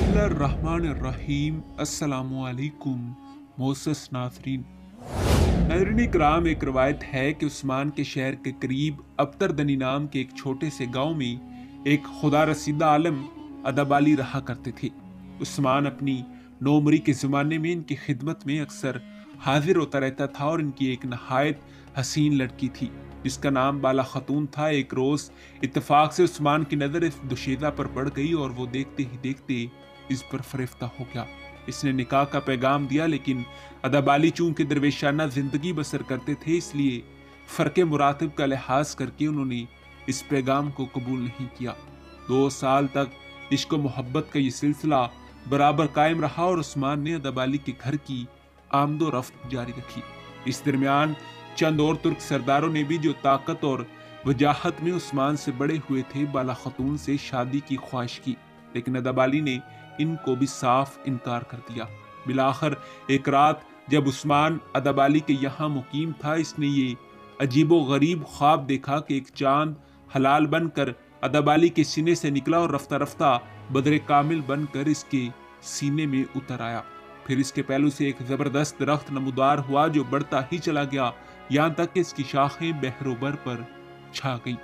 बिस्मिल्लाहिर्रहमानिर्रहीम। अस्सलामुअलैकुम मोअज़्ज़ज़ नाज़रीन। नाज़रीन इकराम, एक रवायत है कि उस्मान के शहर के करीब अबतरदनी नाम के एक छोटे से गांव में एक खुदा रसीदा आलम अदबाली रहा करते थे। उस्मान अपनी नौमरी के ज़माने में इनकी खिदमत में अक्सर हाजिर होता रहता था और इनकी एक नहायत हसीन लड़की थी जिसका नाम बाला खतून था। एक रोज इत्तेफाक से उस्मान की नजर इस दुशीदा पर पड़ गई और वो देखते ही देखते इस पर फरेफ्ता हो गया। इसने निकाह का पैगाम दिया, लेकिन अदबाली चूंकि दरवेशाना जिंदगी बसर करते थे इसलिए फर्क मुरातिब का लिहाज करके उन्होंने इस पैगाम को कबूल नहीं किया। 2 साल तक इश्क मोहब्बत का ये सिलसिला बराबर कायम रहा और उस्मान ने अदबाली के घर की आमदो रफ्त जारी रखी। इस दरमियान चंद और तुर्क सरदारों ने भी जो ताकत और वजाहत में उस्मान से बड़े हुए थे बाला खतून से शादी की ख्वाहिश की, लेकिन अदबाली ने इनको भी साफ इनकार कर दिया। बिलाखिर एक रात जब उस्मान अदबाली के यहाँ मुकीम था, इसने ये अजीबो गरीब ख्वाब देखा कि एक चांद हलाल बनकर अदबाली के सीने से निकला और रफ्ता रफ्ता बदरे कामिल बनकर इसके सीने में उतर आया। फिर इसके पहलू से एक जबरदस्त दरख्त नमूदार हुआ जो बढ़ता ही चला गया, यहाँ तक कि इसकी शाखें बहरोबर पर छा गई।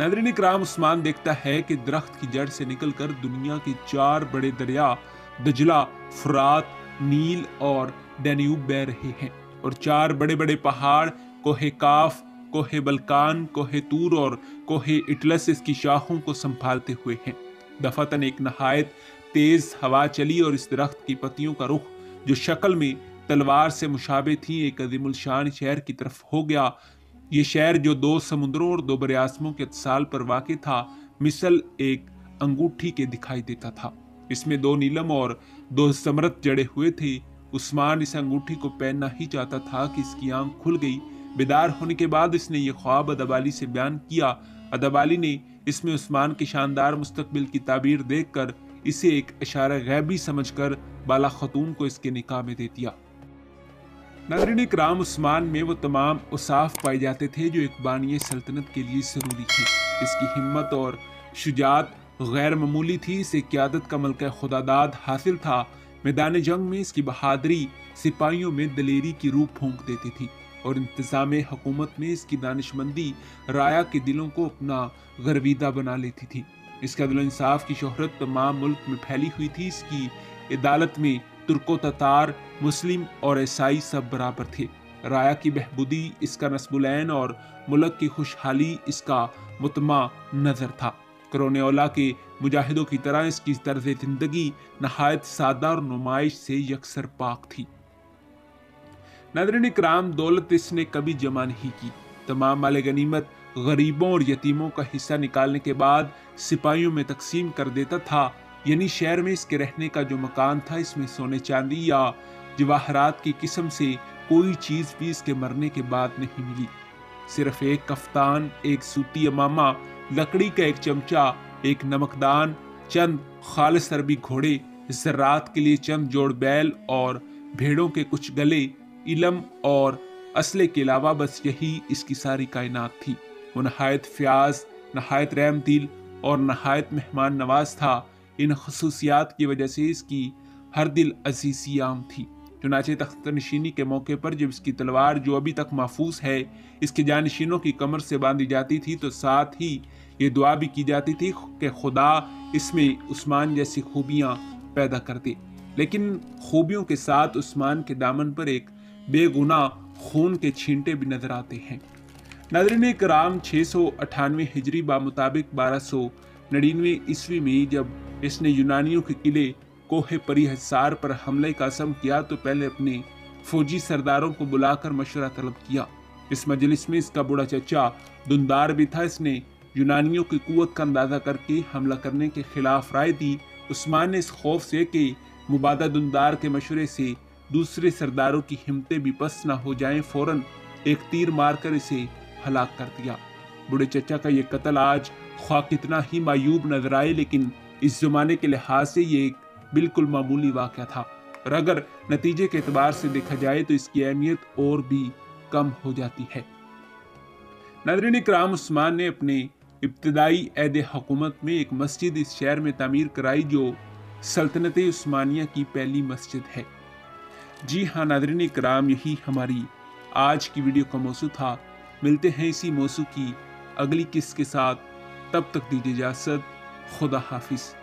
नाज़रीन इकराम, उस्मान देखता है कि दरख्त की जड़ से निकलकर दुनिया के 4 बड़े दरिया दजला, फुरात, नील और डैन्यूब बह रहे हैं और 4 बड़े बड़े पहाड़ कोहे काफ, कोहे बल्कान, कोहे तूर और कोहे इटलस इसकी शाखों को संभालते हुए हैं। दफातन एक नहायत तेज हवा चली और इस दरख्त की पत्तियों का रुख जो शक्ल में तलवार से मुशाबे थी एक अजीमुल शान शहर की तरफ हो गया। ये शहर जो 2 समुद्रों और 2 बरियाज़मों के इत्तिसाल पर वाक़ था, मिसल एक अंगूठी के दिखाई देता था। इसमें 2 नीलम और 2 ज़मरद जड़े हुए थे। उस्मान इस अंगूठी को पहनना ही चाहता था कि इसकी आंख खुल गई। बेदार होने के बाद इसने ये ख्वाब अदबाली से बयान किया। अदबाली ने इसमें उस्मान के शानदार मुस्तकबिल की ताबीर देखकर इसे एक इशारा गैबी समझकर बाला खतून को इसके निकाह में दे दिया। नाज़रीन इकराम, उस्मान में वो तमाम उसाफ पाए जाते थे जो एक बानी सल्तनत के लिए ज़रूरी थे। इसकी हिम्मत और शुजात गैर मामूली थी। इसे क़यादत का मलका खुदादाद हासिल था। मैदान जंग में इसकी बहादुरी सिपाहियों में दलेरी की रूह फूंक देती थी और इंतज़ाम हुकूमत में इसकी दानिशमंदी राया के दिलों को अपना गर्विदा बना लेती थी। इसका दिल इंसाफ की शोहरत तमाम मुल्क में फैली हुई थी। इसकी अदालत में तुर्को ततार, मुस्लिम और ईसाई सब बराबर थे। राया की बहबूदी इसका नस्बुलैन और मुल्क की खुशहाली इसका मुतमा नजर था। करोनेओला के मुजाहिदों की तरह इसकी तर्ज जिंदगी नहायत सादा और नुमाइश से यकसर पाक थी। नाज़रीन इकराम, दौलत इसने कभी जमा नहीं की। तमाम माल गनीमत गरीबों और यतीमों का हिस्सा निकालने के बाद सिपाहियों में तकसीम कर देता था। यानी शहर में इसके रहने का जो मकान था, इसमें सोने चांदी या जवाहरात की किस्म से कोई चीज भी इसके मरने के बाद नहीं मिली। सिर्फ एक कफ्तान, एक सूती अमामा, लकड़ी का एक चमचा, एक नमकदान, चंद खालिस अरबी घोड़े, ज़रात के लिए चंद जोड़ बैल और भेड़ों के कुछ गले, इलम और असले के अलावा बस यही इसकी सारी कायनात थी। वो नहायत फ़याज़, नहायत रहमदिल और नहायत मेहमान नवाज था। इन खसूसियात की वजह से इसकी हर दिल अजीज़ी आम थी। चुनाचे तख्त नशीनी के मौके पर जब इसकी तलवार जो अभी तक महफूज है इसके जानशीनों की कमर से बांधी जाती थी, तो साथ ही ये दुआ भी की जाती थी कि खुदा इसमें उस्मान जैसी खूबियाँ पैदा कर दे। लेकिन खूबियों के साथ उस्मान के दामन पर एक बेगुनाह खून के छींटे भी नजर आते हैं। नाज़रीन इकराम, 698 हिजरी बामुताबिक 1299 ईस्वी में जब इसने यूनानियों के किले कोहे परी हिसार पर हमले का अज़म किया तो पहले अपने फौजी सरदारों को बुलाकर मशवरा तलब किया। इस मजलिस में इसका बूढ़ा चचा दुंदार भी था। इसने यूनानियों की कुव्वत का अंदाजा करके हमला करने के खिलाफ राय दी। उस्मान ने इस खौफ से कि मुबादा दुंदार के मशवरे से दूसरे सरदारों की हिम्मतें भी पस्त न हो जाएं, फौरन एक तीर मारकर इसे हलाक कर दिया। बूढ़े चचा का ये कत्ल आज ख्वाह कितना ही मायूब नजर आए, लेकिन इस जमाने के लिहाज से ये एक बिल्कुल मामूली वाक़या था और अगर नतीजे के एतबार से देखा जाए तो इसकी अहमियत और भी कम हो जाती है। नाज़रीन इकराम, उस्मान ने अपने इब्तदाई अहद हुकूमत में एक मस्जिद इस शहर में तामीर कराई जो सल्तनत उस्मानिया की पहली मस्जिद है। जी हाँ नाज़रीन इकराम, यही हमारी आज की वीडियो का मौजू था। मिलते हैं इसी मौजू की अगली किस्त के साथ, तब तक दीजिए इजाज़त। खुदा हाफिज़।